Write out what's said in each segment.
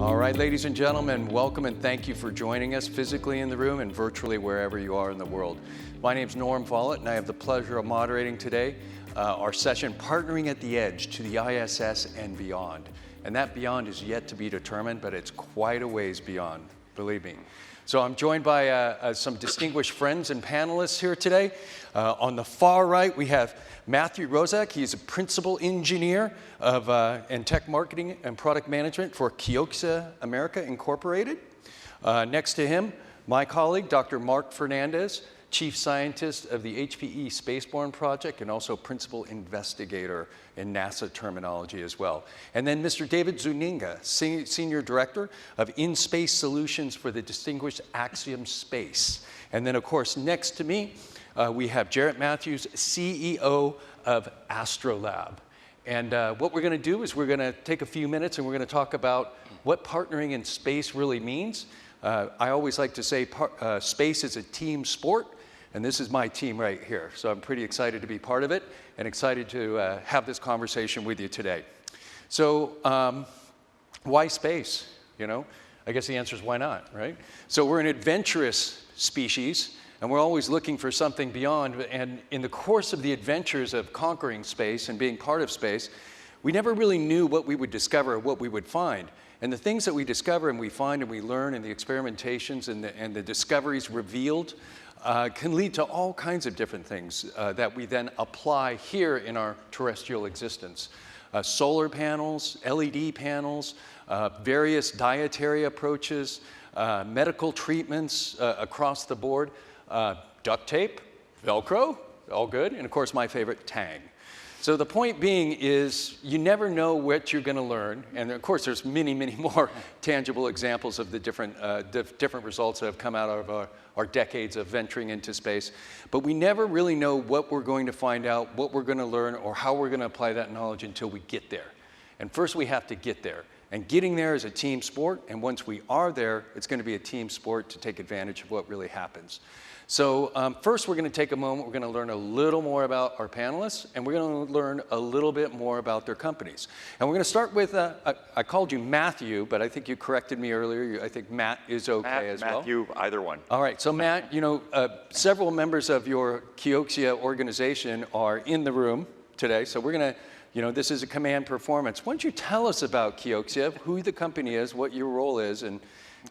All right, ladies and gentlemen, welcome and thank you for joining us physically in the room and virtually wherever you are in the world. My name is Norm Follett, and I have the pleasure of moderating today our session, Partnering at the Edge to the ISS and Beyond. And that beyond is yet to be determined, but it's quite a ways beyond, believe me. So I'm joined by some distinguished friends and panelists here today. On the far right, we have Matthew Rozak. He's a principal engineer of in tech marketing and product management for KIOXIA America Incorporated. Next to him, my colleague, Dr. Mark Fernandez, chief scientist of the HPE Spaceborne project and also principal investigator in NASA terminology as well. And then Mr. David Zuniga, senior director of in-space solutions for the distinguished Axiom Space. And then, of course, next to me, we have Jarrett Matthews, CEO of AstroLab. And what we're going to do is we're going to take a few minutes and we're going to talk about what partnering in space really means. I always like to say space is a team sport, and this is my team right here. So I'm pretty excited to be part of it and excited to have this conversation with you today. So why space? You know, I guess the answer is why not, right? So we're an adventurous species, and we're always looking for something beyond. And in the course of the adventures of conquering space and being part of space, we never really knew what we would discover or what we would find. And the things that we discover and we find and we learn and the experimentations and the discoveries revealed can lead to all kinds of different things that we then apply here in our terrestrial existence. Solar panels, LED panels, various dietary approaches, medical treatments across the board, duct tape, Velcro, all good, and of course my favorite, Tang. So the point being is you never know what you're going to learn, and of course there's many, many more tangible examples of the different results that have come out of our decades of venturing into space. But we never really know what we're going to find out, what we're going to learn, or how we're going to apply that knowledge until we get there. And first we have to get there. And getting there is a team sport, and once we are there, it's going to be a team sport to take advantage of what really happens. So first we're going to take a moment, we're going to learn a little more about our panelists, and we're going to learn a little bit more about their companies. And we're going to start with, I called you Matthew, but I think you corrected me earlier. I think Matt is okay as well. Matthew, either one. All right, so Matt, you know, several members of your KIOXIA organization are in the room today, so we're going to, you know, this is a command performance. Why don't you tell us about KIOXIA, who the company is, what your role is, and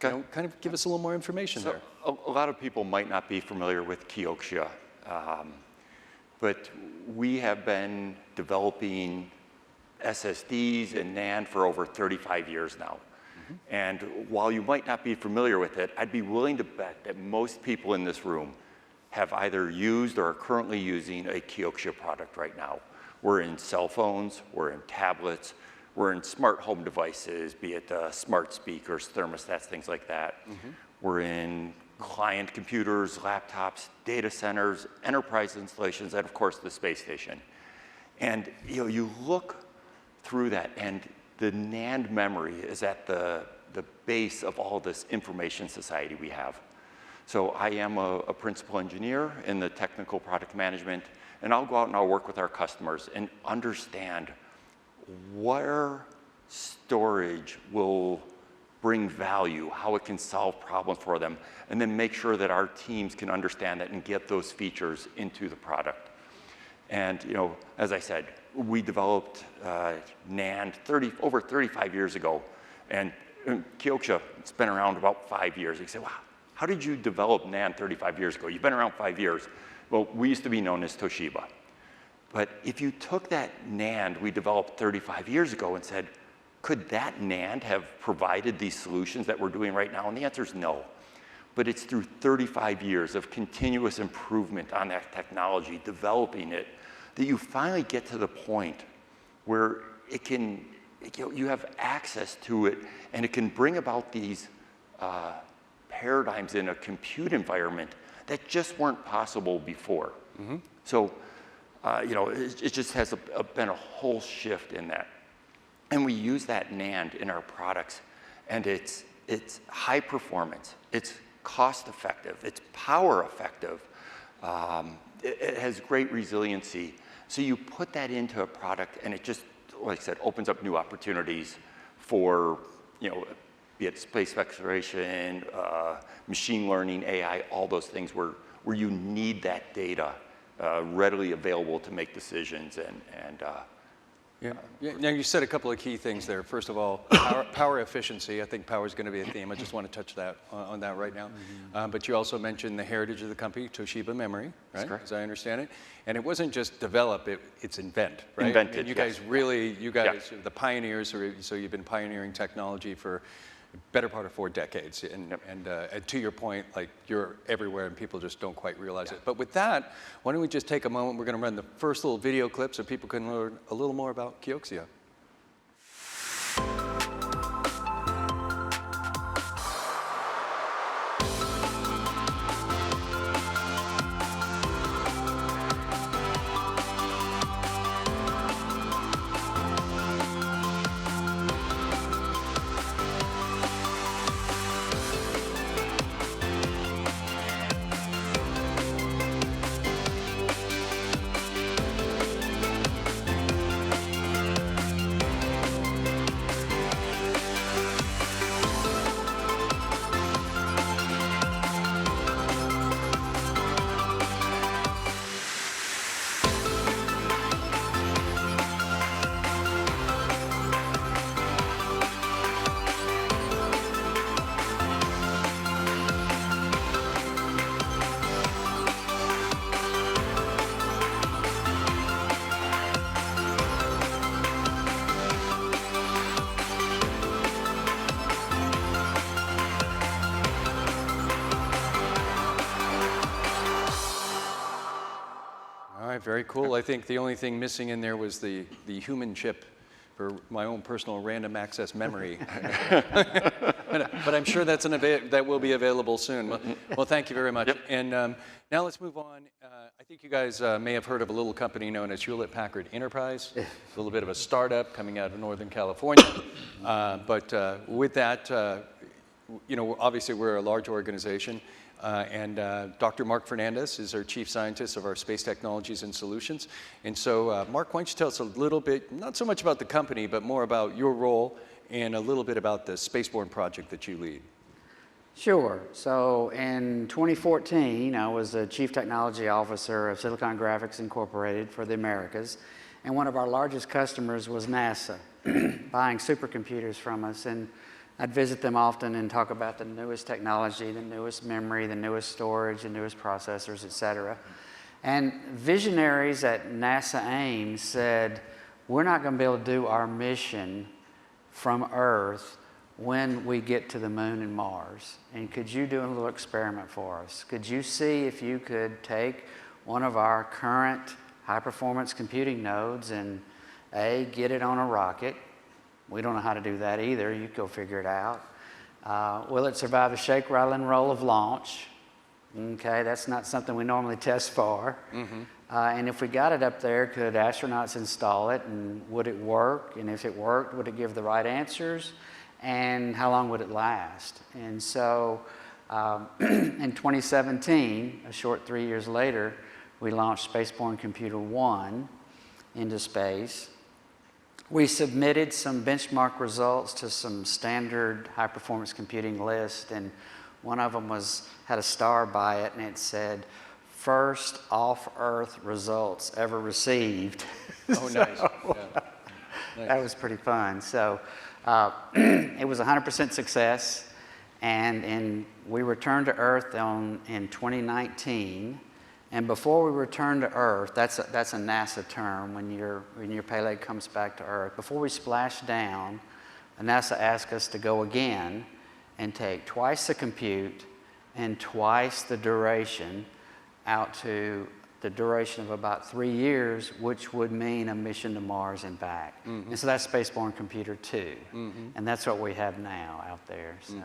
you know, kind of give us a little more information there. A lot of people might not be familiar with KIOXIA, but we have been developing SSDs and NAND for over 35 years now. Mm-hmm. And while you might not be familiar with it, I'd be willing to bet that most people in this room have either used or are currently using a KIOXIA product right now. We're in cell phones, we're in tablets, we're in smart home devices, be it smart speakers, thermostats, things like that. Mm-hmm. We're in client computers, laptops, data centers, enterprise installations, and of course the space station. And you know, you look through that, and the NAND memory is at the base of all this information society we have. So I am a principal engineer in the technical product management, and I'll go out and I'll work with our customers and understand where storage will bring value, how it can solve problems for them, and then make sure that our teams can understand that and get those features into the product. And you know, as I said, we developed NAND over 35 years ago, and KIOXIA, it's been around about 5 years. You say, wow, how did you develop NAND 35 years ago? You've been around 5 years. Well, we used to be known as Toshiba. But if you took that NAND we developed 35 years ago and said, could that NAND have provided these solutions that we're doing right now? And the answer is no. But it's through 35 years of continuous improvement on that technology, developing it, that you finally get to the point where it can, you have access to it, and it can bring about these paradigms in a compute environment that just weren't possible before. Mm-hmm. So, you know, it just has been a whole shift in that. And we use that NAND in our products, and it's high performance, it's cost effective, it's power effective, it has great resiliency. So you put that into a product, and it just, like I said, opens up new opportunities for, you know, be it space exploration, machine learning, AI, all those things where you need that data readily available to make decisions and Yeah. Now you said a couple of key things there. First of all, power efficiency. I think power is going to be a theme. I just want to touch that on that right now. But you also mentioned the heritage of the company, Toshiba Memory, right? As I understand it. And it wasn't just develop; it's invent, right? Invented. And you guys really, are the pioneers. So you've been pioneering technology for the better part of 4 decades. And to your point, like you're everywhere, and people just don't quite realize it. But with that, why don't we just take a moment? We're going to run the first little video clip so people can learn a little more about KIOXIA. Very cool. I think the only thing missing in there was the human chip for my own personal random access memory. but I'm sure that will be available soon. Well, thank you very much. Yep. And now let's move on. I think you guys may have heard of a little company known as Hewlett-Packard Enterprise, a little bit of a startup coming out of Northern California. But with that, obviously we're a large organization. And Dr. Mark Fernandez is our Chief Scientist of our Space Technologies and Solutions. And so, Mark, why don't you tell us a little bit, not so much about the company, but more about your role and a little bit about the Spaceborne project that you lead. Sure. So in 2014, I was the Chief Technology Officer of Silicon Graphics Incorporated for the Americas. And one of our largest customers was NASA, buying supercomputers from us. And I'd visit them often and talk about the newest technology, the newest memory, the newest storage, the newest processors, et cetera. And visionaries at NASA Ames said, we're not going to be able to do our mission from Earth when we get to the moon and Mars. And could you do a little experiment for us? Could you see if you could take one of our current high-performance computing nodes and get it on a rocket? We don't know how to do that either. You go figure it out. Will it survive the shake, rattle, and roll of launch? Okay, that's not something we normally test for. And if we got it up there, could astronauts install it, and would it work? And if it worked, would it give the right answers? And how long would it last? And so in 2017, a short 3 years later, we launched Spaceborne Computer 1 into space. We submitted some benchmark results to some standard high-performance computing lists, and one of them had a star by it, and it said, "First off-Earth results ever received." Oh, nice. That was pretty fun. So it was 100% success, and we returned to Earth in 2019. And before we return to Earth, that's a NASA term when your payload comes back to Earth. Before we splash down, NASA asked us to go again and take twice the compute and twice the duration out to the duration of about 3 years, which would mean a mission to Mars and back. And so that's Spaceborne Computer 2. And that's what we have now out there. So.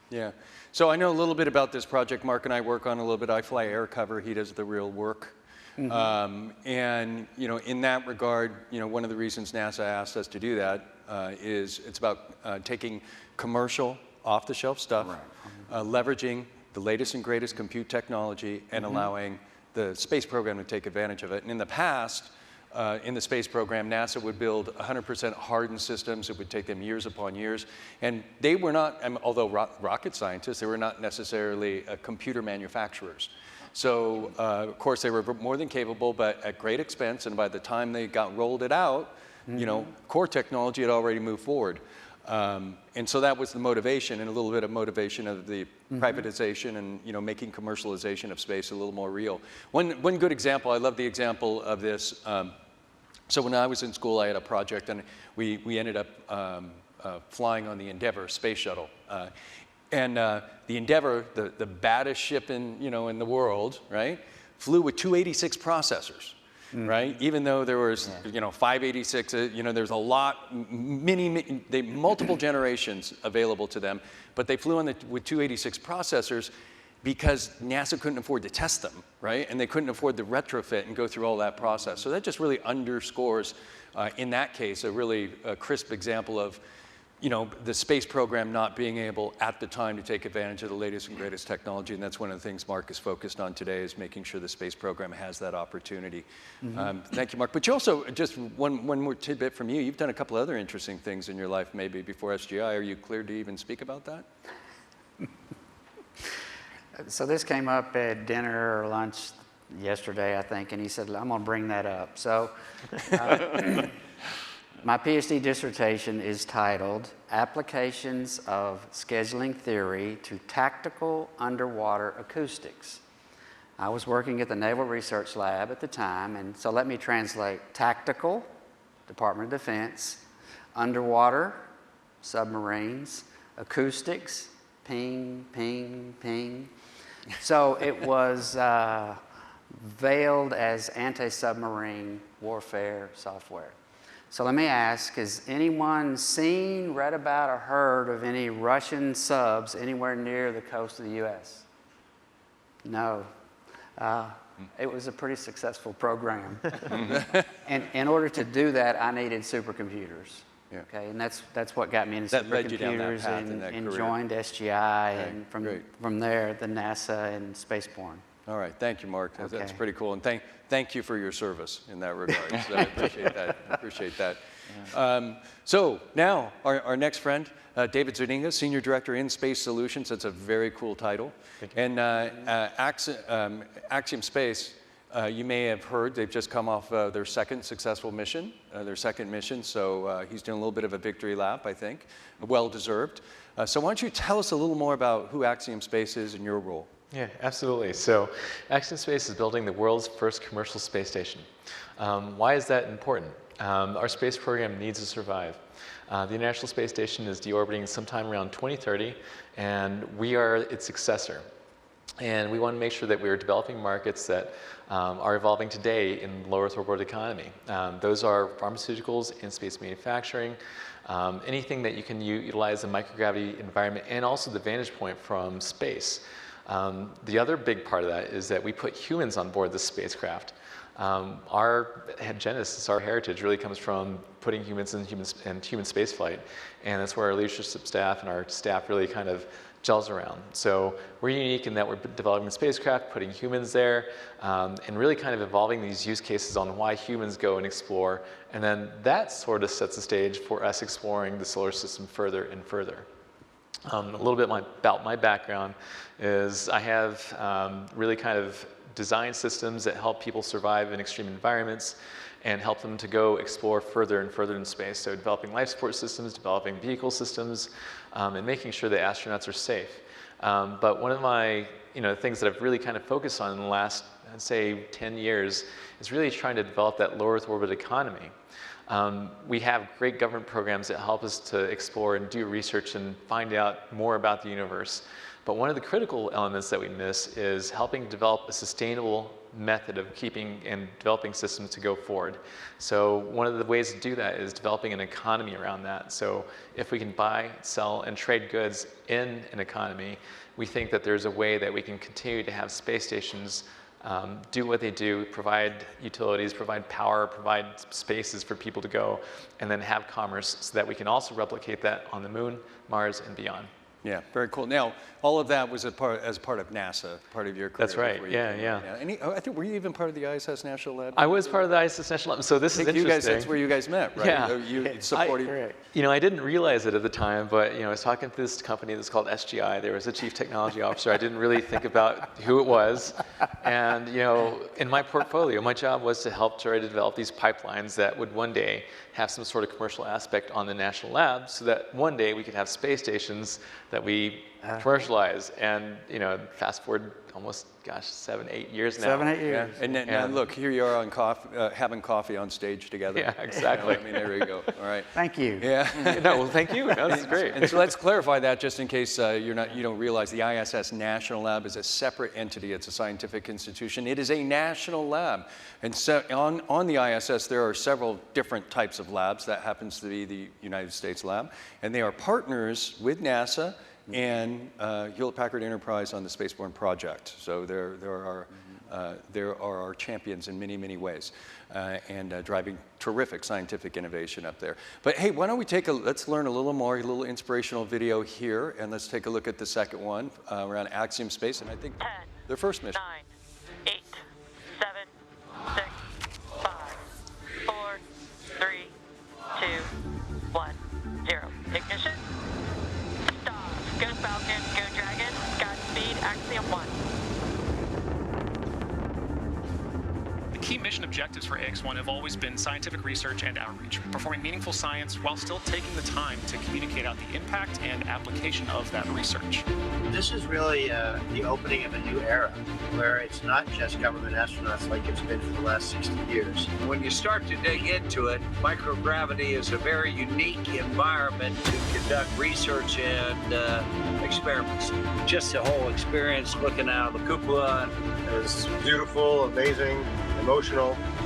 Yeah. So I know a little bit about this project. Mark and I work on a little bit. I fly air cover. He does the real work. And in that regard, one of the reasons NASA asked us to do that is it's about taking commercial, off-the-shelf stuff, leveraging the latest and greatest compute technology, and allowing the space program to take advantage of it. And in the past, in the space program, NASA would build 100% hardened systems. It would take them years upon years. And they were not, although rocket scientists, they were not necessarily computer manufacturers. So, of course, they were more than capable, but at great expense. And by the time they rolled it out, you know, core technology had already moved forward. And so that was the motivation, and a little bit of motivation of the privatization and, you know, making commercialization of space a little more real. One good example, I love the example of this. So when I was in school, I had a project, and we ended up flying on the Endeavour space shuttle. And the Endeavour, the baddest ship in the world, right, flew with 286 processors. Right? Even though there was, 586, there's a lot, multiple generations available to them, but they flew with 286 processors because NASA couldn't afford to test them, right? And they couldn't afford to retrofit and go through all that process. So that just really underscores, in that case, a really crisp example of, the space program not being able at the time to take advantage of the latest and greatest technology. And that's one of the things Mark is focused on today, is making sure the space program has that opportunity. Thank you, Mark. But you also, just one more tidbit from you, you've done a couple other interesting things in your life maybe before SGI. Are you cleared to even speak about that? So this came up at dinner or lunch yesterday, I think, and he said, I'm going to bring that up. So my PhD dissertation is titled Applications of Scheduling Theory to Tactical Underwater Acoustics. I was working at the Naval Research Lab at the time, and so let me translate: tactical, Department of Defense; underwater, submarines; acoustics, ping, ping, ping. So it was veiled as anti-submarine warfare software. So let me ask, has anyone seen, read about, or heard of any Russian subs anywhere near the coast of the U.S.? No. It was a pretty successful program. And in order to do that, I needed supercomputers. Yeah. Okay, and that's what got me into supercomputers and joined SGI, and from there, the NASA and Spaceborne. All right, thank you, Mark. Okay. That's pretty cool, and thank you for your service in that regard. So I appreciate that. Yeah. So now our next friend, David Zuniga, Senior Director in Space Solutions. That's a very cool title. And Axiom Space, you may have heard, they've just come off their second successful mission, So he's doing a little bit of a victory lap, I think, well-deserved. So why don't you tell us a little more about who Axiom Space is and your role? Yeah, absolutely. So Axiom Space is building the world's first commercial space station. Why is that important? Our space program needs to survive. The International Space Station is deorbiting sometime around 2030, and we are its successor. And we want to make sure that we are developing markets that are evolving today in low Earth orbit economy. Those are pharmaceuticals and space manufacturing, anything that you can utilize the microgravity environment and also the vantage point from space. The other big part of that is that we put humans on board this spacecraft. Our genesis, our heritage, really comes from putting humans in human spaceflight, and that's where our leadership staff and our staff really kind of gels around. So we're unique in that we're developing the spacecraft, putting humans there, and really kind of evolving these use cases on why humans go and explore, and then that sort of sets the stage for us exploring the solar system further and further. A little bit about my background is I have really kind of designed systems that help people survive in extreme environments and help them to go explore further and further in space. So developing life support systems, developing vehicle systems, and making sure that astronauts are safe. But one of my things that I've really kind of focused on in the last, I'd say, 10 years is really trying to develop that low Earth orbit economy. We have great government programs that help us to explore and do research and find out more about the universe. But one of the critical elements that we miss is helping develop a sustainable method of keeping and developing systems to go forward. So one of the ways to do that is developing an economy around that. So if we can buy, sell, and trade goods in an economy, we think that there's a way that we can continue to have space stations do what they do, provide utilities, provide power, provide spaces for people to go, and then have commerce so that we can also replicate that on the moon, Mars, and beyond. Yeah, very cool. Now, all of that was as part of NASA, part of your career. That's right. Yeah. I think, were you even part of the ISS National Lab? I was part of the ISS National Lab. So this is interesting. That's where you guys met, right? Yeah. You supported. I didn't realize it at the time, but I was talking to this company that's called SGI. There was a chief technology officer. I didn't really think about who it was. And in my portfolio, my job was to help try to develop these pipelines that would one day have some sort of commercial aspect on the national lab, so that one day we could have space stations that we commercialize. And fast forward almost, 7, 8 years now. 7, 8 years. Yeah. And now look, here you are on having coffee on stage together. Yeah, exactly. I mean, there we go. All right. Thank you. Yeah. No, well, thank you. No, this is great. And so let's clarify that just in case you don't realize the ISS National Lab is a separate entity. It's a scientific institution. It is a national lab. And so on the ISS, there are several different types of labs. That happens to be the United States lab. And they are partners with NASA and Hewlett-Packard Enterprise on the Spaceborne project. So there are our champions in many, many ways, and driving terrific scientific innovation up there. But hey, why don't we let's learn a little more, a little inspirational video here, and let's take a look at the second one around Axiom Space, and I think 10, their first mission. 9, 8, 7, 6, 5, 4, 3, 2, 1, 0. Ignition. Go Falcon, go Dragon, Godspeed, Axiom 1. The key mission objectives for AX1 have always been scientific research and outreach, performing meaningful science while still taking the time to communicate out the impact and application of that research. This is really the opening of a new era, where it's not just government astronauts like it's been for the last 60 years. When you start to dig into it, microgravity is a very unique environment to conduct research and experiments. Just the whole experience looking out of the cupola. It was beautiful, amazing, emotional.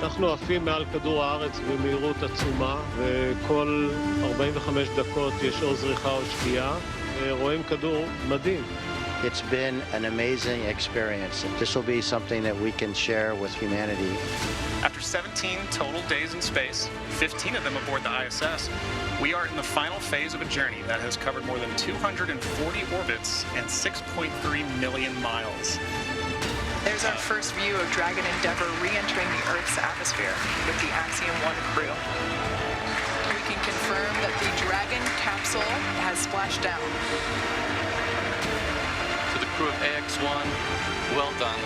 אנחנו עפים מעל כדור הארץ במהירות עצומה, וכל 45 דקות יש או זריחה או שקיעה, ורואים כדור מדהים. It's been an amazing experience. This will be something that we can share with humanity. After 17 total days in space, 15 of them aboard the ISS, we are in the final phase of a journey that has covered more than 240 orbits and 6.3 million miles. There's our first view of Dragon Endeavour re-entering the Earth's atmosphere with the Axiom 1 crew. We can confirm that the Dragon capsule has splashed down. To the crew of AX1, well done.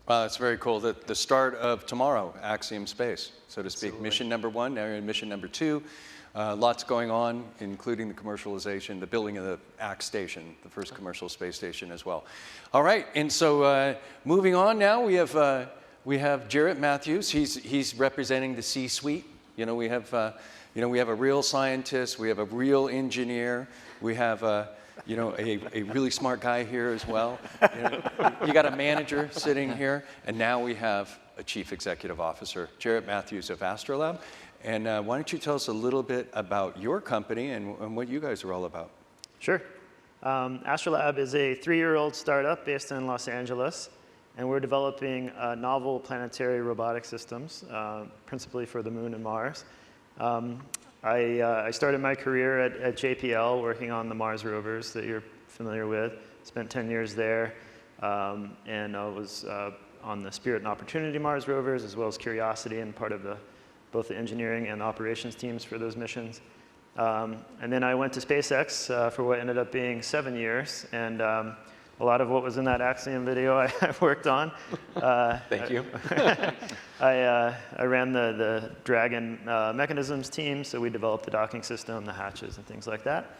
Wow, that's very cool. The start of tomorrow, Axiom Space, so to speak. Absolutely. Mission number 1, now you're in mission number 2. Lots going on, including the commercialization, the building of the AX station, the first commercial space station as well. All right, and so moving on now, we have Jarrett Matthews. He's representing the C-suite. We have a real scientist. We have a real engineer. We have a really smart guy here as well. You got a manager sitting here, and now we have a chief executive officer, Jarrett Matthews of AstroLab. And why don't you tell us a little bit about your company and what you guys are all about? Sure. AstroLab is a 3-year-old startup based in Los Angeles, and we're developing novel planetary robotic systems, principally for the Moon and Mars. I started my career at JPL working on the Mars rovers that you're familiar with. Spent 10 years there, and I was on the Spirit and Opportunity Mars rovers, as well as Curiosity, and part of both the engineering and operations teams for those missions. And then I went to SpaceX for what ended up being 7 years, and a lot of what was in that Axiom video I worked on. Thank you. I ran the Dragon mechanisms team, so we developed the docking system, the hatches, and things like that.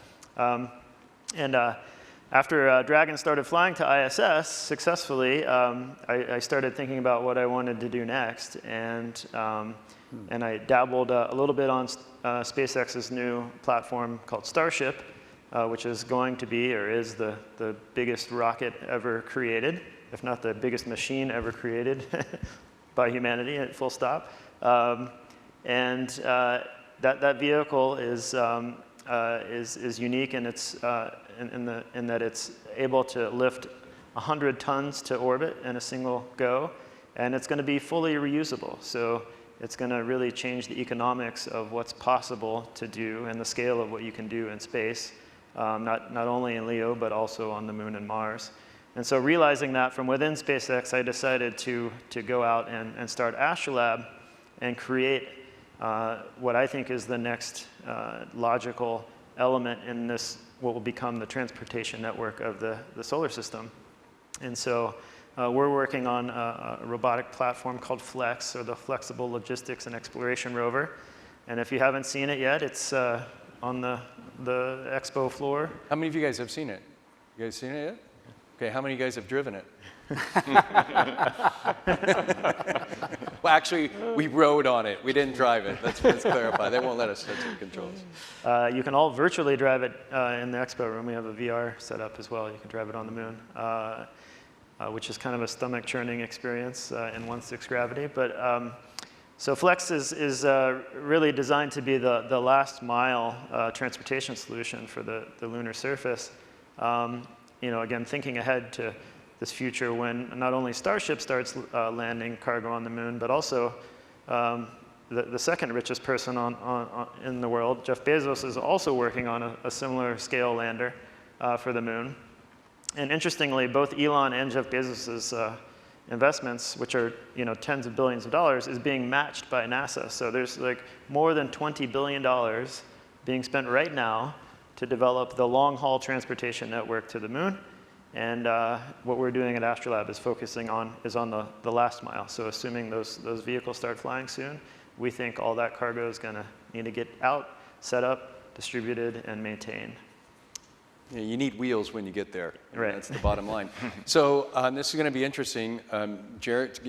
After Dragon started flying to ISS successfully, I started thinking about what I wanted to do next, and I dabbled a little bit on SpaceX's new platform called Starship, which is going to be, or is, the biggest rocket ever created, if not the biggest machine ever created by humanity, at full stop. And that vehicle is unique, and it's in that it's able to lift 100 tons to orbit in a single go, and it's going to be fully reusable. So it's going to really change the economics of what's possible to do and the scale of what you can do in space, not only in LEO, but also on the Moon and Mars. And so realizing that from within SpaceX, I decided to go out and start AstroLab and create what I think is the next logical element in this, what will become the transportation network of the solar system. And so we're working on a robotic platform called FLEX, or the Flexible Logistics and Exploration Rover. And if you haven't seen it yet, it's on the expo floor. How many of you guys have seen it? You guys seen it yet? Okay, how many of you guys have driven it? Well, actually, we rode on it. We didn't drive it. Let's clarify. They won't let us touch the controls. You can all virtually drive it in the expo room. We have a VR set up as well. You can drive it on the Moon, which is kind of a stomach-churning experience in 1/6 gravity. But so FLEX is really designed to be the last mile transportation solution for the lunar surface. Again, thinking ahead to this future when not only Starship starts landing cargo on the Moon, but also the second richest person in the world, Jeff Bezos, is also working on a similar scale lander for the Moon. And interestingly, both Elon and Jeff Bezos's investments, which are tens of billions of dollars, is being matched by NASA. So there's like more than $20 billion being spent right now to develop the long-haul transportation network to the Moon. And what we're doing at AstroLab is focusing on the last mile. So assuming those vehicles start flying soon, we think all that cargo is going to need to get out, set up, distributed, and maintained. Yeah, you need wheels when you get there. Right. That's the bottom line. So this is going to be interesting. Jarrett,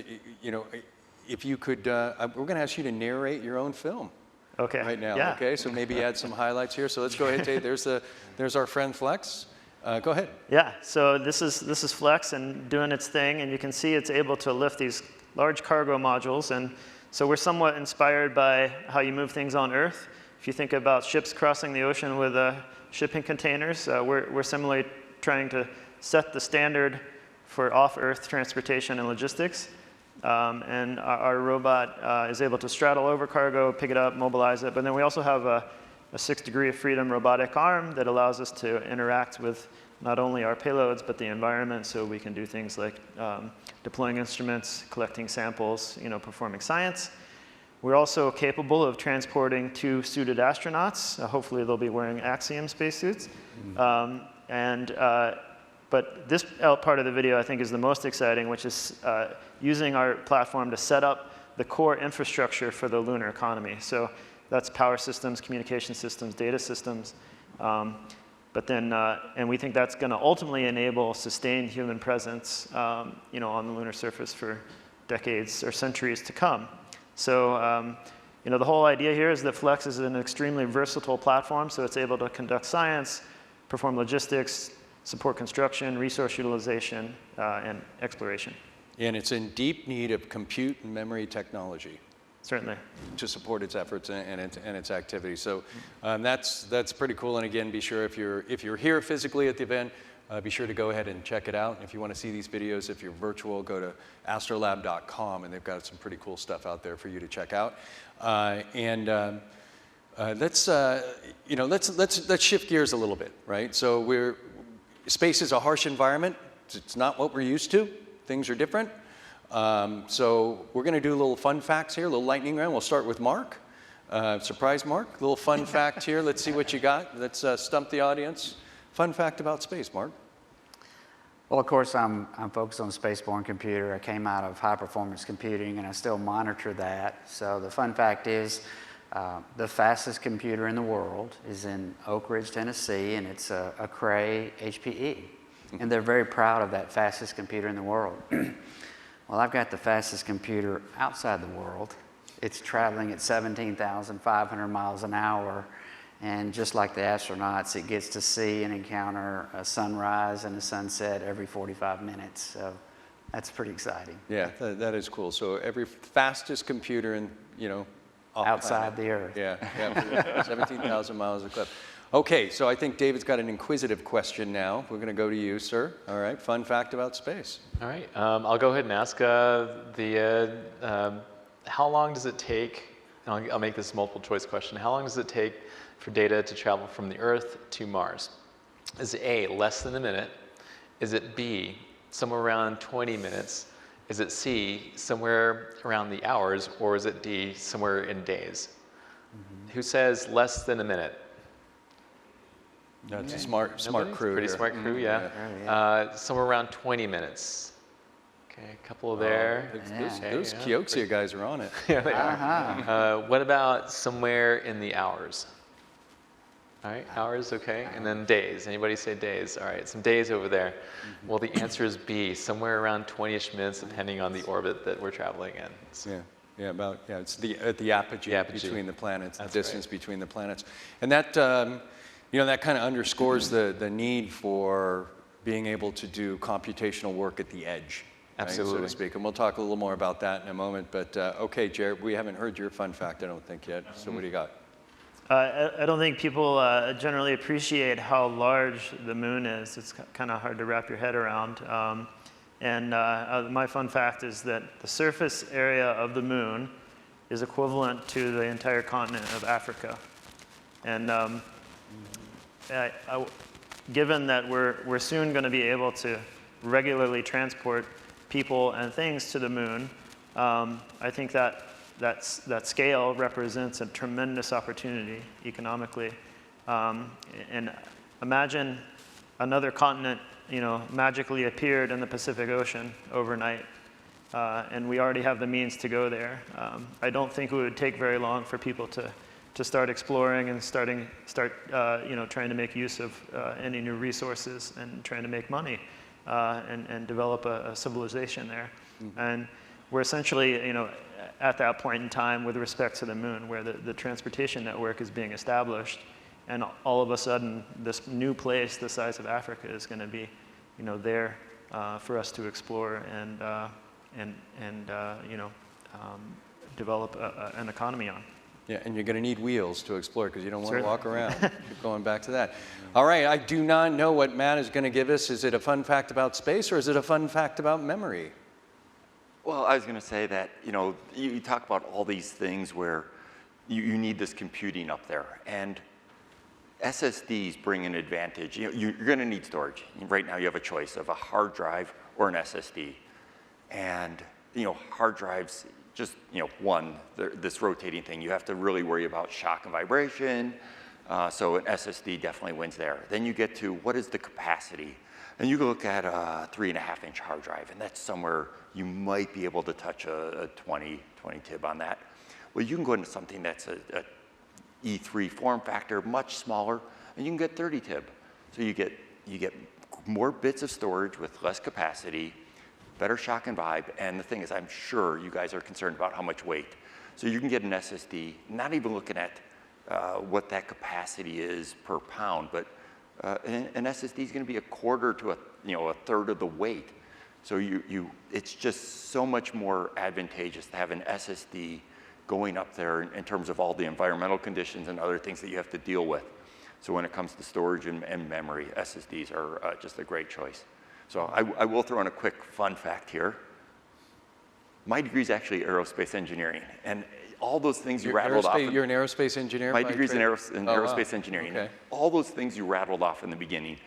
if you could, we're going to ask you to narrate your own film. Okay. Right now. Yeah. Okay. So maybe add some highlights here. So let's go ahead, Tate. There's our friend Flex. Go ahead. Yeah. So this is Flex and doing its thing, and you can see it's able to lift these large cargo modules. And so we're somewhat inspired by how you move things on Earth. If you think about ships crossing the ocean with shipping containers, we're similarly trying to set the standard for off-Earth transportation and logistics. And our robot is able to straddle over cargo, pick it up, mobilize it. But then we also have a 6-degree of freedom robotic arm that allows us to interact with not only our payloads, but the environment. So we can do things like deploying instruments, collecting samples, performing science. We're also capable of transporting 2 suited astronauts. Hopefully they'll be wearing Axiom spacesuits. But this part of the video I think is the most exciting, which is using our platform to set up the core infrastructure for the lunar economy. So that's power systems, communication systems, data systems. But then, and we think that's going to ultimately enable sustained human presence, on the lunar surface for decades or centuries to come. So, the whole idea here is that Flex is an extremely versatile platform, so it's able to conduct science, perform logistics, support construction, resource utilization, and exploration. And it's in deep need of compute and memory technology. Certainly. To support its efforts and its activities. So that's pretty cool. And again, be sure if you're here physically at the event, be sure to go ahead and check it out. If you want to see these videos, if you're virtual, go to astrolab.com, and they've got some pretty cool stuff out there for you to check out. Let's shift gears a little bit, right? So space is a harsh environment. It's not what we're used to. Things are different. So we're going to do a little fun facts here, a little lightning round. We'll start with Mark. Surprise, Mark. A little fun fact here. Let's see what you got. Let's stump the audience. Fun fact about space, Mark. Well, of course, I'm focused on Spaceborne Computer. I came out of high-performance computing, and I still monitor that. So the fun fact is the fastest computer in the world is in Oak Ridge, Tennessee, and it's a Cray HPE. And they're very proud of that fastest computer in the world. Well, I've got the fastest computer outside the world. It's traveling at 17,500 miles an hour. And just like the astronauts, it gets to see and encounter a sunrise and a sunset every 45 minutes. So that's pretty exciting. Yeah, that is cool. So every fastest computer in, outside the Earth. Yeah, 17,000 miles of cliff. Okay, so I think David's got an inquisitive question now. We're going to go to you, sir. All right, fun fact about space. All right, I'll go ahead and ask how long does it take, and I'll make this a multiple choice question, how long does it take for data to travel from the Earth to Mars? Is it A, less than a minute? Is it B, somewhere around 20 minutes? Is it C, somewhere around the hours? Or is it D, somewhere in days? Who says less than a minute? That's a smart crew. Pretty here. smart crew, yeah. Somewhere around 20 minutes. Okay, a couple there. Those KIOXIA guys are on it. Yeah, they are. What about somewhere in the hours? All right, hours, okay. And then days. Anybody say days? All right, some days over there. Well, the answer is B, somewhere around 20-ish minutes, depending on the orbit that we're traveling in. So, It's the apogee between the planets, the distance between the planets, and that that kind of underscores the need for being able to do computational work at the edge. Absolutely. Right, so to speak. And we'll talk a little more about that in a moment. But okay, Jared, we haven't heard your fun fact, I don't think, yet. So what do you got? I don't think people generally appreciate how large the moon is. It's kind of hard to wrap your head around. My fun fact is that the surface area of the moon is equivalent to the entire continent of Africa. And given that we're soon going to be able to regularly transport people and things to the moon, I think that scale represents a tremendous opportunity economically. And imagine another continent, magically appeared in the Pacific Ocean overnight, and we already have the means to go there. I don't think it would take very long for people to start exploring and start trying to make use of any new resources and trying to make money and develop a civilization there. And we're essentially, at that point in time with respect to the moon, where the transportation network is being established, and all of a sudden this new place the size of Africa is going to be, there for us to explore and develop an economy on. Yeah, and you're going to need wheels to explore because you don't want to walk around. Keep going back to that. All right, I do not know what Matt is going to give us. Is it a fun fact about space or is it a fun fact about memory? Well, I was going to say that, you talk about all these things where you need this computing up there. And SSDs bring an advantage. You're going to need storage. Right now you have a choice of a hard drive or an SSD. And, hard drives, just, this rotating thing, you have to really worry about shock and vibration. So an SSD definitely wins there. Then you get to what is the capacity? And you can look at a 3.5-inch hard drive, and that's somewhere you might be able to touch a 20 tib on that. Well, you can go into something that's a E3 form factor, much smaller, and you can get 30 tib. So you get more bits of storage with less capacity, better shock and vibe, and the thing is, I'm sure you guys are concerned about how much weight. So you can get an SSD, not even looking at what that capacity is per pound, but an SSD is going to be a quarter to a third of the weight. So it's just so much more advantageous to have an SSD going up there in terms of all the environmental conditions and other things that you have to deal with. So when it comes to storage and memory, SSDs are just a great choice. So I will throw in a quick fun fact here. My degree is actually aerospace engineering, and all those things you rattled off. You're an aerospace engineer? My degree is in aerospace engineering. Okay. All those things you rattled off in the beginning,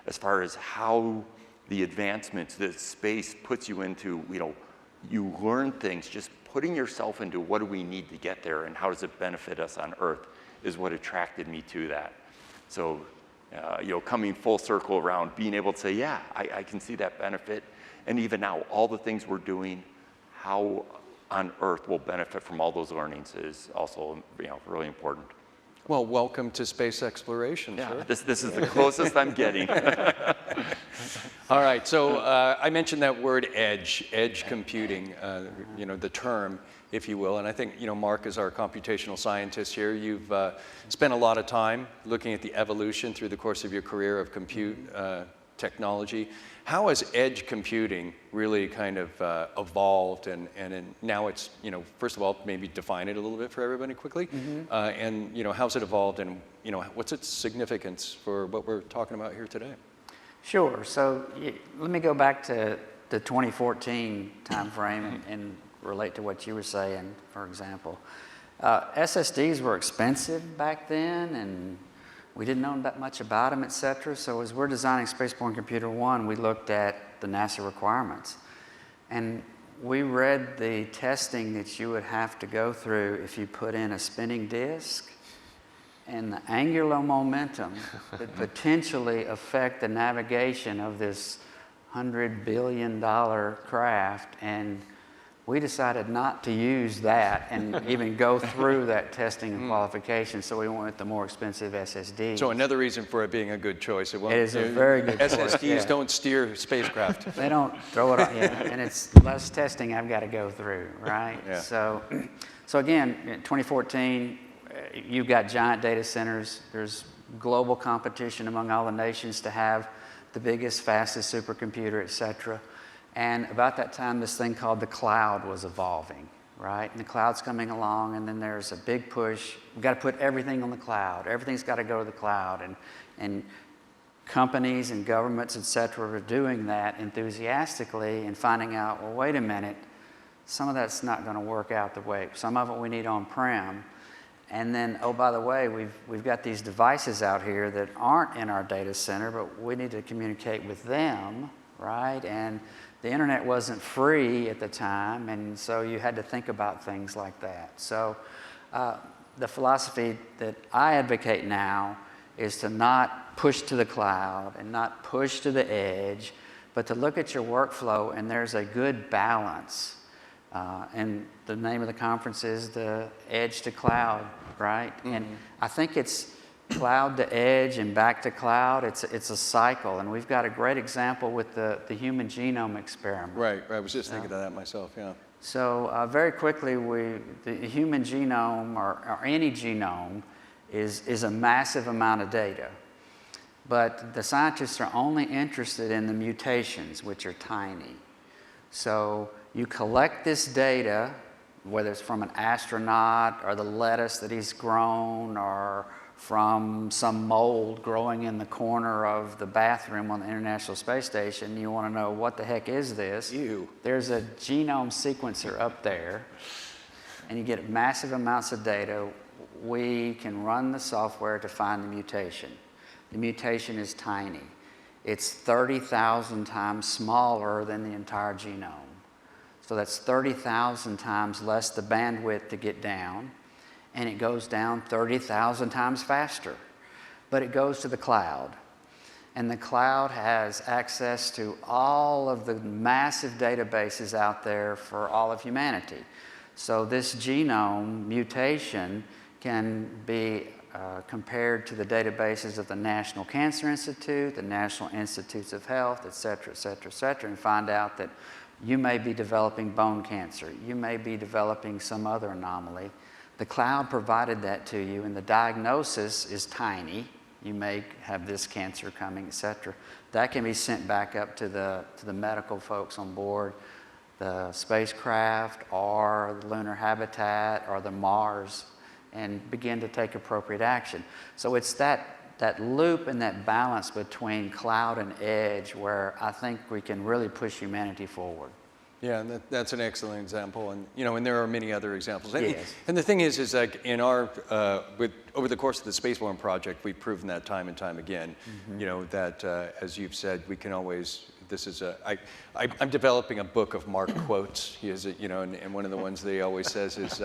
as far as how the advancements that space puts you into, you learn things, just putting yourself into what do we need to get there and how does it benefit us on Earth is what attracted me to that. So, coming full circle around, being able to say, yeah, I can see that benefit. And even now, all the things we're doing, how on Earth will benefit from all those learnings is also, really important. Well, welcome to space exploration, yeah, sir. This is the closest I'm getting. All right, so I mentioned that word edge computing, the term, if you will. And I think, Mark is our computational scientist here. You've spent a lot of time looking at the evolution through the course of your career of compute technology. How has edge computing really kind of evolved, and now it's, first of all, maybe define it a little bit for everybody quickly, and how's it evolved, and what's its significance for what we're talking about here today? Sure. So let me go back to the 2014 timeframe and relate to what you were saying, for example. SSDs were expensive back then, and we didn't know that much about them, et cetera. So as we're designing Spaceborne Computer 1, we looked at the NASA requirements. And we read the testing that you would have to go through if you put in a spinning disk and the angular momentum could potentially affect the navigation of this $100 billion craft. And we decided not to use that and even go through that testing and qualification, so we went with the more expensive SSD. So another reason for it being a good choice. It is a very good choice. SSDs don't steer spacecraft. They don't throw it on, and it's less testing I've got to go through, right? Yeah. So again, in 2014, you've got giant data centers. There's global competition among all the nations to have the biggest, fastest supercomputer, et cetera. And about that time, this thing called the cloud was evolving, right? And the cloud's coming along, and then there's a big push. We've got to put everything on the cloud. Everything's got to go to the cloud. And companies and governments, et cetera, are doing that enthusiastically and finding out, well, wait a minute, some of that's not going to work out the way. Some of it we need on-prem. And then, oh, by the way, we've got these devices out here that aren't in our data center, but we need to communicate with them, right? And the internet wasn't free at the time, and so you had to think about things like that. So the philosophy that I advocate now is to not push to the cloud and not push to the edge, but to look at your workflow, and there's a good balance. And the name of the conference is the Edge to Cloud, right? And I think it's cloud to edge and back to cloud. It's a cycle, and we've got a great example with the human genome experiment. Right. I was just thinking of that myself. Yeah. So very quickly, the human genome or any genome is a massive amount of data, but the scientists are only interested in the mutations, which are tiny. So you collect this data, whether it's from an astronaut or the lettuce that he's grown or from some mold growing in the corner of the bathroom on the International Space Station. You want to know, what the heck is this? Ew. There's a genome sequencer up there, and you get massive amounts of data. We can run the software to find the mutation. The mutation is tiny. It's 30,000 times smaller than the entire genome. So that's 30,000 times less the bandwidth to get down, and it goes down 30,000 times faster. But it goes to the cloud, and the cloud has access to all of the massive databases out there for all of humanity. So this genome mutation can be compared to the databases of the National Cancer Institute, the National Institutes of Health, et cetera, et cetera, et cetera, and find out that you may be developing bone cancer. You may be developing some other anomaly. The cloud provided that to you, and the diagnosis is tiny. You may have this cancer coming, et cetera. That can be sent back up to the medical folks on board, the spacecraft or the lunar habitat or the Mars, and begin to take appropriate action. So it's that loop and that balance between cloud and edge where I think we can really push humanity forward. Yeah, and that's an excellent example, and and there are many other examples. Yes. And the thing is like in our over the course of the Spaceborne project, we've proven that time and time again. That as you've said, we can always. This is I'm developing a book of Mark quotes. He is and one of the ones that he always says is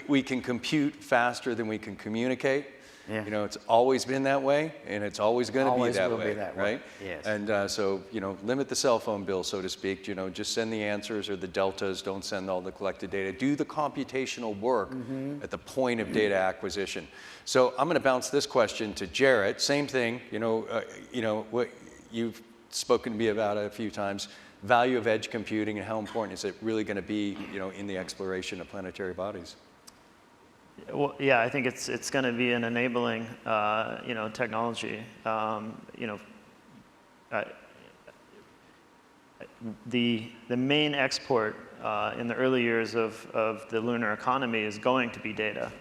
we can compute faster than we can communicate. Yeah. It's always been that way, and it's always going to be that way, right? Yes. And so, limit the cell phone bill, so to speak. Just send the answers or the deltas. Don't send all the collected data. Do the computational work at the point of data acquisition. So I'm going to bounce this question to Jarrett. Same thing. What you've spoken to me about it a few times. Value of edge computing and how important is it really going to be, in the exploration of planetary bodies? Well, yeah, I think it's going to be an enabling, the main export in the early years of the lunar economy is going to be data.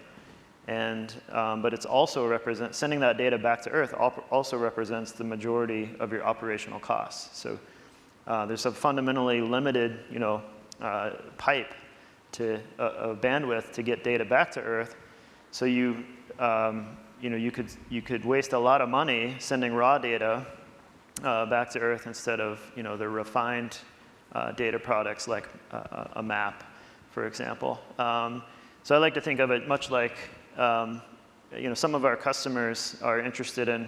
And, but it's also sending that data back to Earth also represents the majority of your operational costs. So there's a fundamentally limited, pipe to bandwidth to get data back to Earth. So you could waste a lot of money sending raw data back to Earth instead of the refined data products like a map, for example. So I like to think of it much like some of our customers are interested in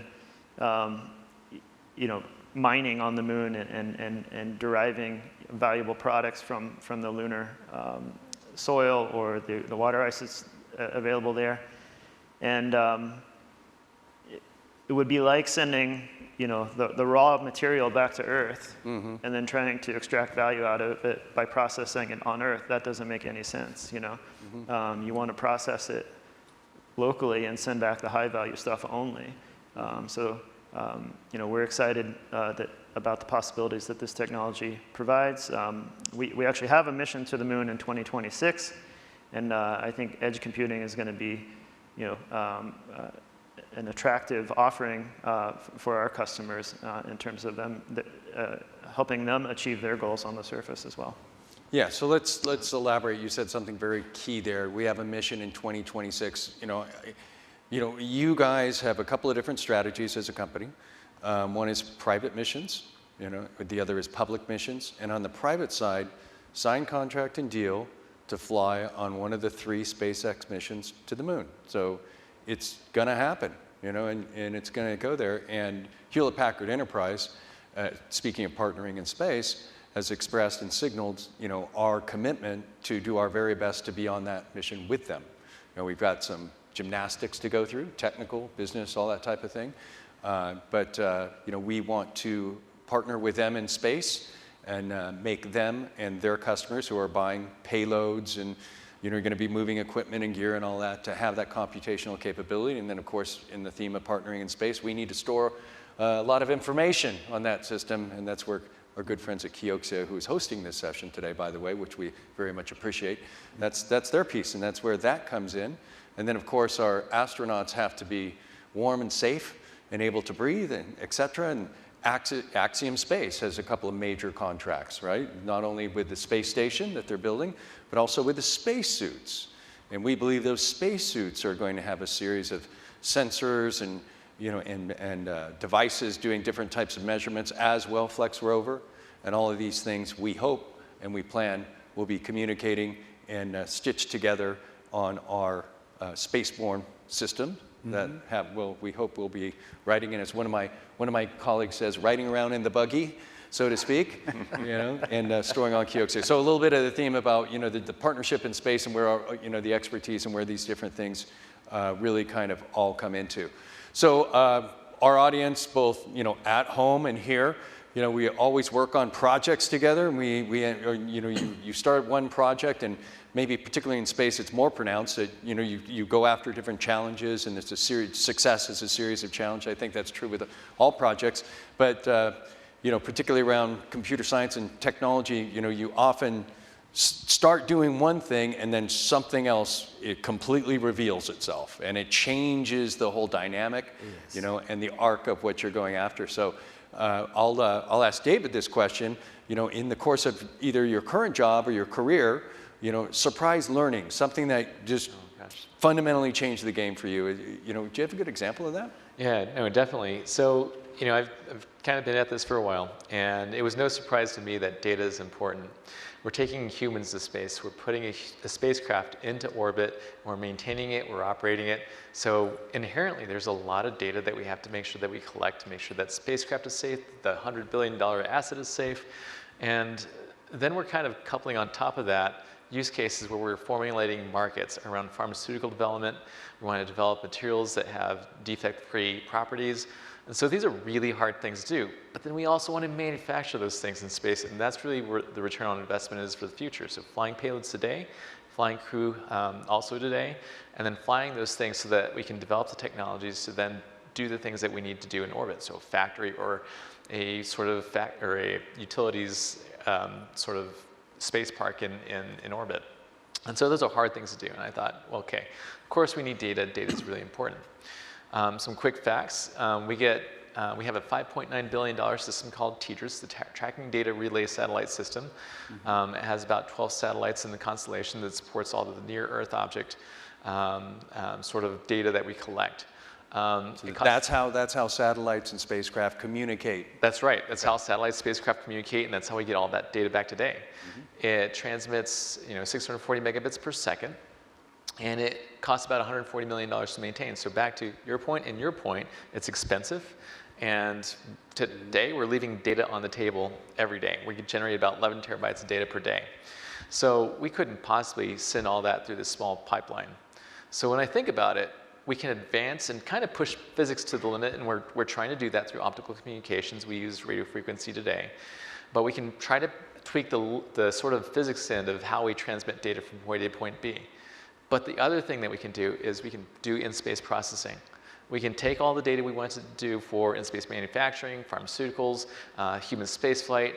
mining on the moon and deriving valuable products from the lunar soil or the water ice that's available there. And it would be like sending the raw material back to Earth and then trying to extract value out of it by processing it on Earth. That doesn't make any sense. You want to process it locally and send back the high value stuff only. We're excited about the possibilities that this technology provides. We actually have a mission to the moon in 2026, and I think edge computing is going to be an attractive offering for our customers in terms of them helping them achieve their goals on the surface as well. Yeah, so let's elaborate. You said something very key there. We have a mission in 2026. You guys have a couple of different strategies as a company. One is private missions, the other is public missions. And on the private side, sign contract and deal to fly on one of the 3 SpaceX missions to the moon. So it's going to happen, and it's going to go there. And Hewlett-Packard Enterprise, speaking of partnering in space, has expressed and signaled, our commitment to do our very best to be on that mission with them. We've got some gymnastics to go through, technical, business, all that type of thing. But we want to partner with them in space and make them and their customers who are buying payloads and you're going to be moving equipment and gear and all that to have that computational capability. And then, of course, in the theme of partnering in space, we need to store a lot of information on that system, and that's where our good friends at KIOXIA, who is hosting this session today, by the way, which we very much appreciate, that's their piece, and that's where that comes in. And then, of course, our astronauts have to be warm and safe and able to breathe, and et cetera. And Axiom Space has a couple of major contracts, right? Not only with the space station that they're building, but also with the spacesuits. And we believe those spacesuits are going to have a series of sensors and devices doing different types of measurements as well, Flex Rover, and all of these things we hope and we plan will be communicating and stitched together on our Spaceborne system that we hope we'll be riding in, as one of my colleagues says, riding around in the buggy, so to speak, and storing on KIOXIA. So a little bit of the theme about the partnership in space and where our, the expertise and where these different things really kind of all come into. So our audience, both at home and here, we always work on projects together. And you start one project, and maybe particularly in space, it's more pronounced that you go after different challenges, and it's a series. Success is a series of challenges. I think that's true with all projects, but particularly around computer science and technology, you often start doing one thing and then something else, it completely reveals itself and it changes the whole dynamic, and the arc of what you're going after. So I'll ask David this question, in the course of either your current job or your career, surprise learning, something that just fundamentally changed the game for you. Do you have a good example of that? Yeah, no, definitely. So, I've kind of been at this for a while, and it was no surprise to me that data is important. We're taking humans to space. We're putting a spacecraft into orbit. We're maintaining it. We're operating it. So inherently, there's a lot of data that we have to make sure that we collect to make sure that spacecraft is safe, the $100 billion asset is safe. And then we're kind of coupling on top of that use cases where we're formulating markets around pharmaceutical development. We want to develop materials that have defect-free properties. And so these are really hard things to do. But then we also want to manufacture those things in space, and that's really where the return on investment is for the future. So flying payloads today, flying crew also today, and then flying those things so that we can develop the technologies to then do the things that we need to do in orbit. So factory or a sort of a utilities sort of space park in orbit. And so those are hard things to do. And I thought, well, okay, of course we need data. Data is really important. Some quick facts. We have a $5.9 billion system called TDRS, the Tracking Data Relay Satellite System. It has about 12 satellites in the constellation that supports all of the near-Earth object sort of data that we collect. So that's how satellites and spacecraft communicate. That's right. That's how satellites, spacecraft communicate, and that's how we get all that data back today. It transmits, 640 megabits per second, and it costs about $140 million to maintain. So back to your point and your point, it's expensive. And today, we're leaving data on the table every day. We could generate about 11 terabytes of data per day. So we couldn't possibly send all that through this small pipeline. So when I think about it, we can advance and kind of push physics to the limit, and we're trying to do that through optical communications. We use radio frequency today. But we can try to tweak the sort of physics end of how we transmit data from point A to point B. But the other thing that we can do is we can do in-space processing. We can take all the data we want to do for in-space manufacturing, pharmaceuticals, human spaceflight.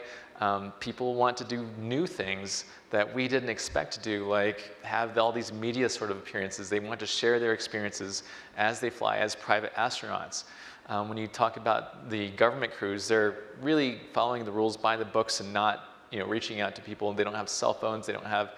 People want to do new things that we didn't expect to do, like have all these media sort of appearances. They want to share their experiences as they fly as private astronauts. When you talk about the government crews, they're really following the rules by the books and not reaching out to people. They don't have cell phones. They don't have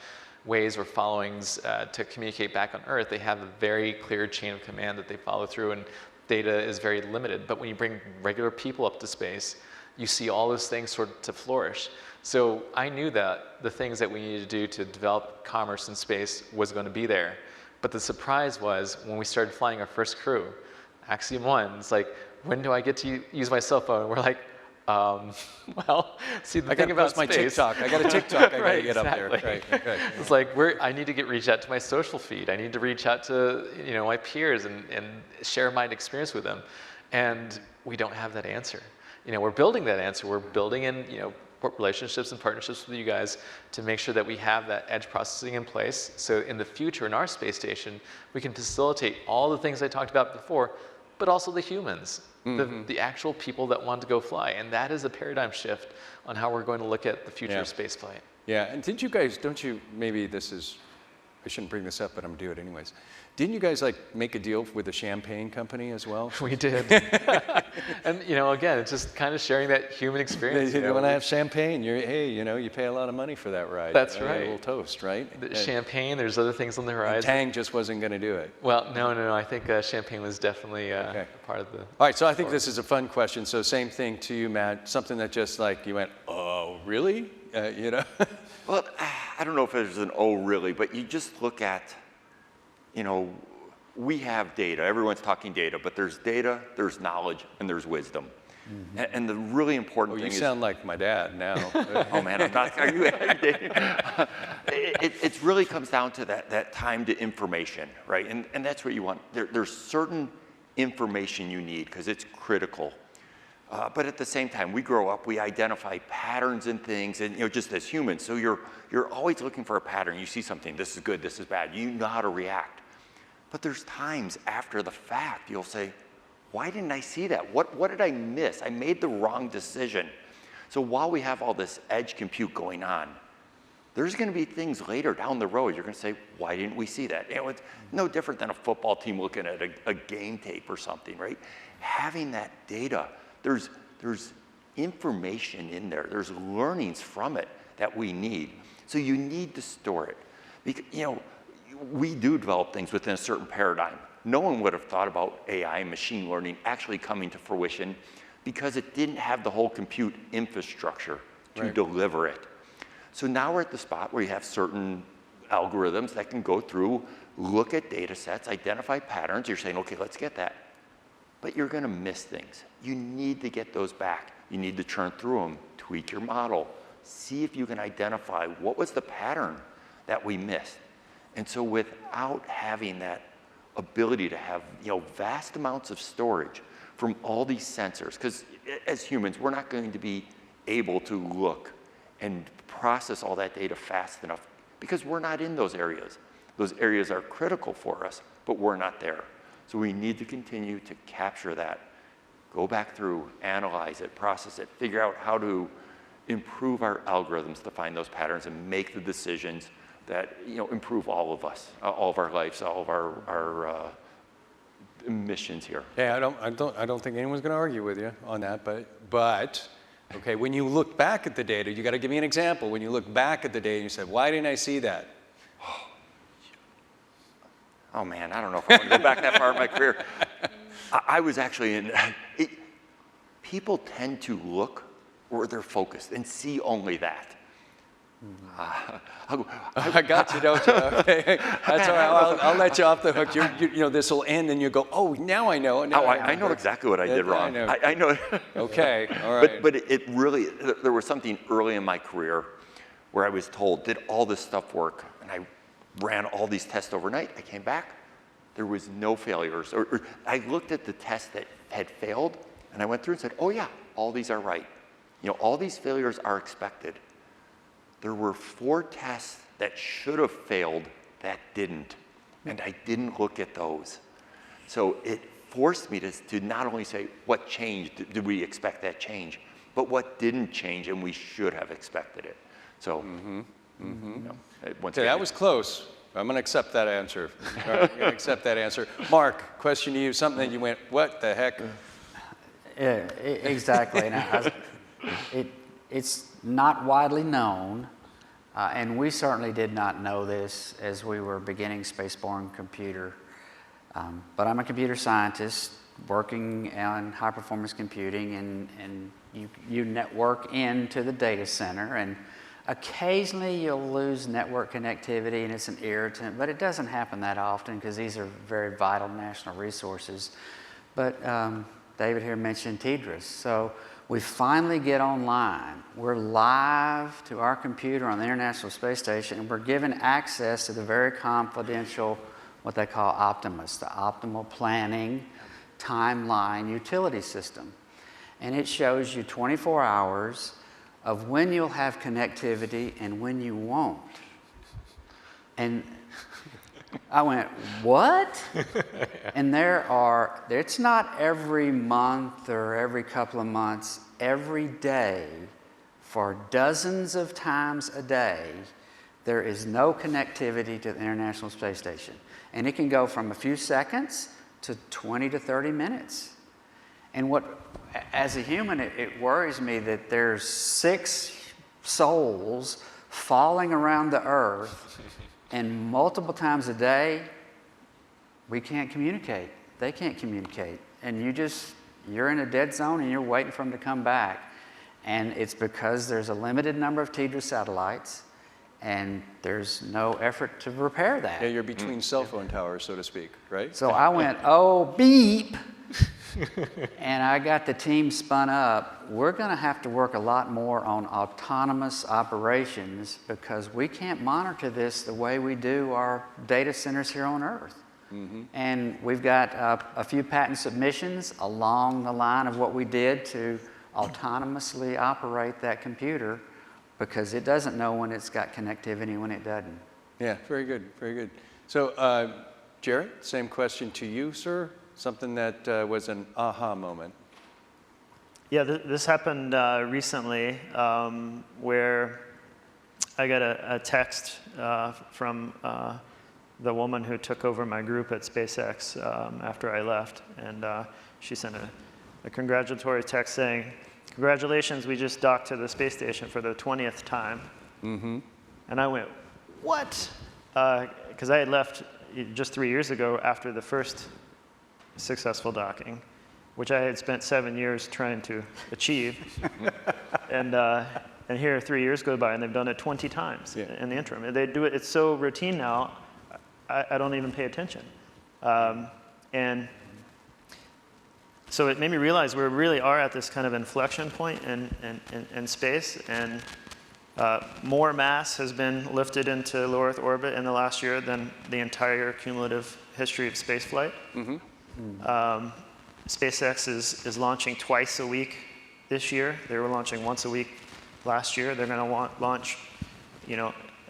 ways or followings to communicate back on Earth. They have a very clear chain of command that they follow through, and data is very limited. But when you bring regular people up to space, you see all those things sort of to flourish. So I knew that the things that we needed to do to develop commerce in space was going to be there. But the surprise was when we started flying our first crew, Axiom 1, it's like, when do I get to use my cell phone? And we're like, well, see, the thing about my space, TikTok. I got a TikTok. I got to get up there. Right. Okay. It's like I need to reach out to my social feed. I need to reach out to my peers and share my experience with them, and we don't have that answer. We're building that answer. We're building in relationships and partnerships with you guys to make sure that we have that edge processing in place. So in the future, in our space station, we can facilitate all the things I talked about before, but also the humans. The actual people that want to go fly. And that is a paradigm shift on how we're going to look at the future of spaceflight. Yeah, and maybe this is, I shouldn't bring this up, but I'm doing it anyways. Didn't you guys make a deal with a champagne company as well? We did. And again, it's just kind of sharing that human experience. When I have champagne, you pay a lot of money for that ride. That's right. A little toast, right? Champagne, there's other things on the horizon. Tang just wasn't going to do it. Well, no. I think champagne was definitely a part of the... All right, so I think this is a fun question. So same thing to you, Matt. Something that just you went, oh, really? Well, I don't know if there's an oh, really, but you just look at, we have data. Everyone's talking data, but there's data, there's knowledge, and there's wisdom. And the really important thing is... You sound like my dad now. Oh, man, I'm not... Are you... It really comes down to that time to information, right? And that's what you want. There's certain information you need because it's critical. But at the same time, we grow up, we identify patterns in things, and just as humans. So you're always looking for a pattern. You see something, this is good, this is bad. You know how to react. But there's times after the fact, you'll say, why didn't I see that? What did I miss? I made the wrong decision. So while we have all this edge compute going on, there's going to be things later down the road. You're going to say, why didn't we see that? It's no different than a football team looking at a game tape or something, right? Having that data, there's information in there. There's learnings from it that we need. So you need to store it. Because, we do develop things within a certain paradigm. No one would have thought about AI and machine learning actually coming to fruition because it didn't have the whole compute infrastructure to deliver it. So now we're at the spot where you have certain algorithms that can go through, look at data sets, identify patterns. You're saying, okay, let's get that. But you're going to miss things. You need to get those back. You need to churn through them, tweak your model, see if you can identify what was the pattern that we missed. And so without having that ability to have vast amounts of storage from all these sensors, because as humans, we're not going to be able to look and process all that data fast enough because we're not in those areas. Those areas are critical for us, but we're not there. So we need to continue to capture that go back through, analyze it, process it, figure out how to improve our algorithms to find those patterns and make the decisions that improve all of us, all of our lives, all of our missions here. Yeah, I don't think anyone's going to argue with you on that, but okay, when you look back at the data, you got to give me an example. When you look back at the data, you said, "Why didn't I see that?" Oh man, I don't know if I want to go back that far in my career. I was actually in. People tend to look where they're focused and see only that. I got you, don't you? Okay. That's all right. I'll let you off the hook. This will end, and you go, "Oh, now I know." I know exactly what I did wrong. I know. Okay, all right. But it really, there was something early in my career where I was told, did all this stuff work? And I ran all these tests overnight. I came back. There was no failures. Or I looked at the tests that had failed, and I went through and said, "Oh yeah, all these are right. All these failures are expected." There were 4 tests that should have failed that didn't, and I didn't look at those. So it forced me to not only say, what changed, did we expect that change, but what didn't change, and we should have expected it. So, Okay, that was close. I'm going to accept that answer. All right, I'm going to accept that answer. Mark, question to you, something that you went, what the heck? Yeah, exactly. Now, it's not widely known, and we certainly did not know this as we were beginning Spaceborne Computer. But I'm a computer scientist working on high-performance computing, and you network into the data center, and occasionally you'll lose network connectivity, and it's an irritant, but it doesn't happen that often because these are very vital national resources. But David here mentioned TDRS. So we finally get online. We're live to our computer on the International Space Station, and we're given access to the very confidential, what they call Optimus, the Optimal Planning Timeline Utility System. And it shows you 24 hours of when you'll have connectivity and when you won't. And I went, what? And it's not every month or every couple of months, every day, for dozens of times a day, there is no connectivity to the International Space Station. And it can go from a few seconds to 20 to 30 minutes. And as a human, it worries me that there's 6 souls falling around the Earth, and multiple times a day, we can't communicate. They can't communicate. And you're in a dead zone and you're waiting for them to come back. And it's because there's a limited number of TDRS satellites, and there's no effort to repair that. Yeah, you're between cell phone towers, so to speak, right? So I went, oh, beep. And I got the team spun up. We're going to have to work a lot more on autonomous operations because we can't monitor this the way we do our data centers here on Earth. And we've got a few patent submissions along the line of what we did to autonomously operate that computer because it doesn't know when it's got connectivity and when it doesn't. Yeah, very good, very good. So, Jared, same question to you, sir. Something that was an aha moment. Yeah, this happened recently where I got a text from the woman who took over my group at SpaceX after I left. And she sent a congratulatory text saying, "Congratulations, we just docked to the space station for the 20th time." And I went, what? Because I had left just 3 years ago after the first successful docking, which I had spent 7 years trying to achieve. And here 3 years go by and they've done it 20 times in the interim. And they do it, it's so routine now, I don't even pay attention. And so it made me realize we really are at this kind of inflection point in space, and more mass has been lifted into low Earth orbit in the last year than the entire cumulative history of spaceflight. SpaceX is launching twice a week this year. They were launching once a week last year. They're going to launch,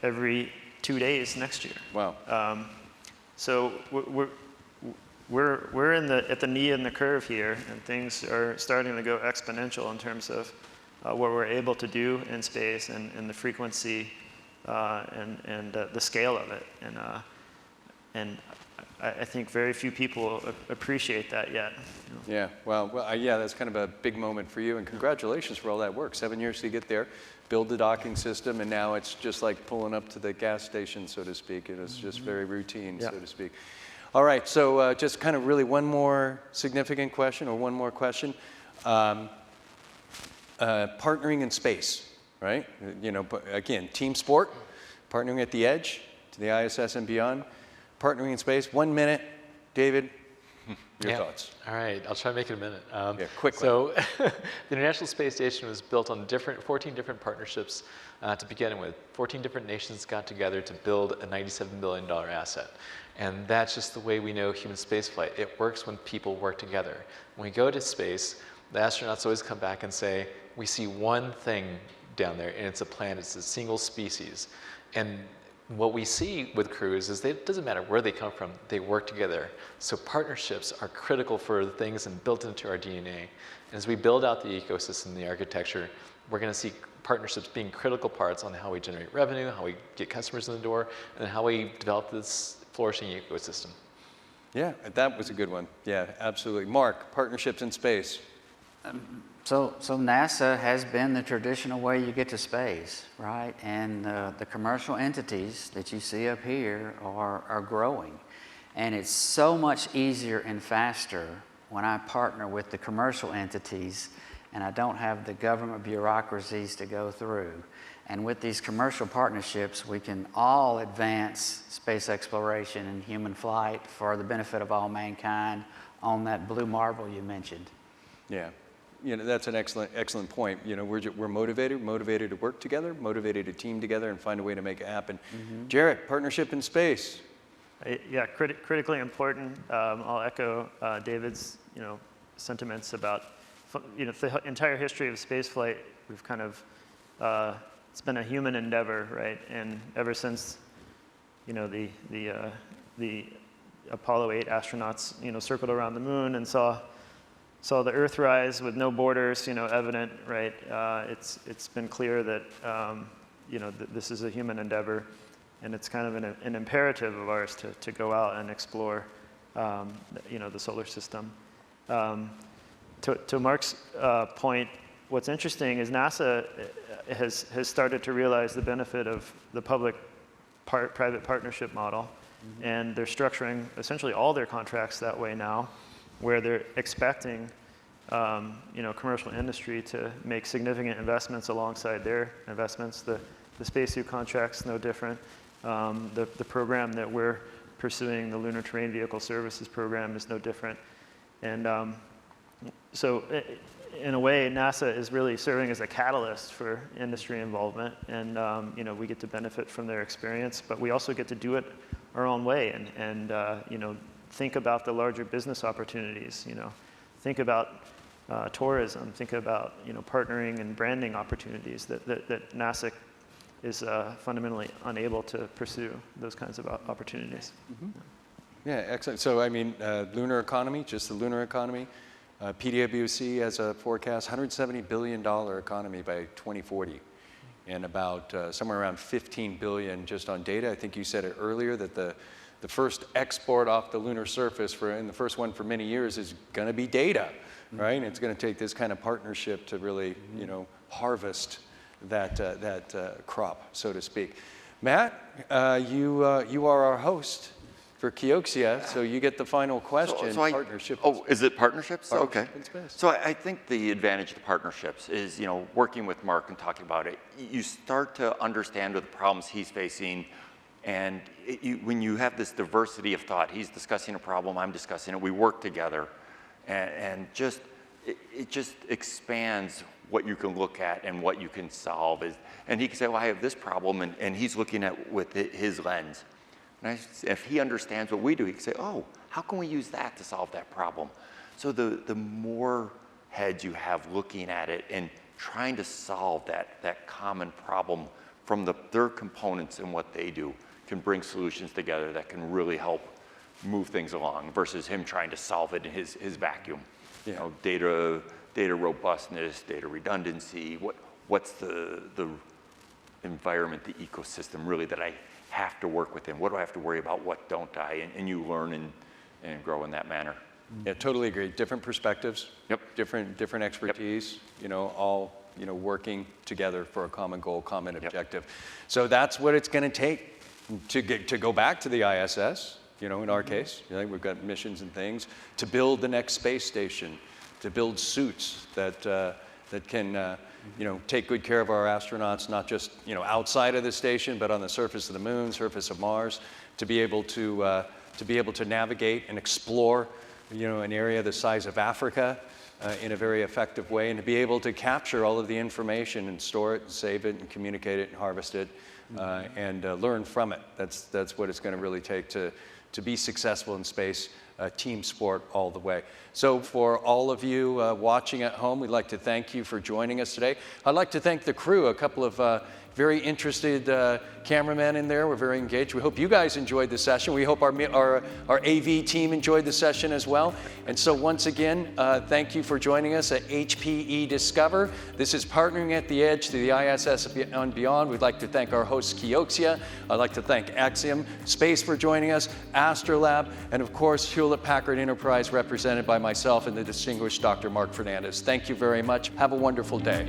every 2 days next year. Wow. So we're at the knee in the curve here, and things are starting to go exponential in terms of what we're able to do in space and the frequency and the scale of it. And I think very few people appreciate that yet. Yeah, well, yeah, that's kind of a big moment for you, and congratulations for all that work. 7 years to get there, build the docking system, and now it's just like pulling up to the gas station, so to speak, and it's just very routine, so to speak. All right, so just kind of really one more significant question, or one more question. Partnering in space, right? You know, again, team sport, partnering at the edge, to the ISS and beyond. Partnering in space, 1 minute. David, your thoughts. All right, I'll try to make it a minute. Quickly. So the International Space Station was built on 14 different partnerships to begin with. 14 different nations got together to build a $97 billion asset. And that's just the way we know human spaceflight. It works when people work together. When we go to space, the astronauts always come back and say, we see one thing down there, and it's a planet, it's a single species. And what we see with crews is it doesn't matter where they come from, they work together. So partnerships are critical for the things and built into our DNA. And as we build out the ecosystem, the architecture, we're going to see partnerships being critical parts on how we generate revenue, how we get customers in the door, and how we develop this flourishing ecosystem. Yeah, that was a good one. Yeah, absolutely. Mark, partnerships in space. So NASA has been the traditional way you get to space, right? And the commercial entities that you see up here are growing. And it's so much easier and faster when I partner with the commercial entities and I don't have the government bureaucracies to go through. And with these commercial partnerships, we can all advance space exploration and human flight for the benefit of all mankind on that blue marble you mentioned. Yeah. You know, that's an excellent point. You know, we're motivated to work together, motivated to team together and find a way to make it happen. Jarrett, partnership in space. Yeah, critically important. I'll echo David's, sentiments about, the entire history of spaceflight. We've kind of, it's been a human endeavor, right? And ever since, the Apollo 8 astronauts, circled around the moon and saw the Earth rise with no borders, evident, right? It's been clear that, this is a human endeavor, and it's kind of an imperative of ours to go out and explore, the solar system. To Mark's point, what's interesting is NASA has started to realize the benefit of the public-private partnership model, and they're structuring essentially all their contracts that way now, where they're expecting commercial industry to make significant investments alongside their investments. The spacesuit contract's no different. The program that we're pursuing, the Lunar Terrain Vehicle Services program, is no different. And so in a way, NASA is really serving as a catalyst for industry involvement, and we get to benefit from their experience, but we also get to do it our own way and think about the larger business opportunities, think about tourism, think about, partnering and branding opportunities that NASA is fundamentally unable to pursue those kinds of opportunities. Yeah, excellent. So, I mean, lunar economy, just the lunar economy, PwC has a forecast $170 billion economy by 2040, and about somewhere around $15 billion just on data. I think you said it earlier that the first export off the lunar surface and the first one for many years is going to be data, right? And it's going to take this kind of partnership to really, harvest that crop, so to speak. Matt, you are our host for KIOXIA, so you get the final question. Partnership. Is it partnerships? Okay. So I think the advantage of the partnerships is, working with Mark and talking about it, you start to understand the problems he's facing. And when you have this diversity of thought, he's discussing a problem, I'm discussing it, we work together, and it just expands what you can look at and what you can solve. And he can say, well, I have this problem, and he's looking at with his lens. And if he understands what we do, he can say, oh, how can we use that to solve that problem? So the more heads you have looking at it and trying to solve that common problem from their components and what they do, can bring solutions together that can really help move things along versus him trying to solve it in his vacuum. You know, data robustness, data redundancy, what's the environment, the ecosystem really that I have to work within? What do I have to worry about? What don't I? And you learn and grow in that manner. Yeah, totally agree. Different perspectives. Yep. Different expertise. Yep. You know, all working together for a common goal, common objective. So that's what it's going to take to go back to the ISS. You know, in our case, we've got missions and things to build the next space station, to build suits that can take good care of our astronauts, not just outside of the station, but on the surface of the moon, surface of Mars, to be able to navigate and explore an area the size of Africa in a very effective way, and to be able to capture all of the information and store it and save it and communicate it and harvest it and learn from it. That's what it's going to really take to be successful in space. Team sport all the way. So for all of you watching at home, we'd like to thank you for joining us today. I'd like to thank the crew, a couple of very interested cameramen in there. We're very engaged. We hope you guys enjoyed the session. We hope our AV team enjoyed the session as well. And so once again, thank you for joining us at HPE Discover. This is Partnering at the Edge to the ISS and beyond. We'd like to thank our host, KIOXIA. I'd like to thank Axiom Space for joining us, AstroLab, and of course, Hewlett-Packard Enterprise, represented by myself and the distinguished Dr. Mark Fernandez. Thank you very much. Have a wonderful day.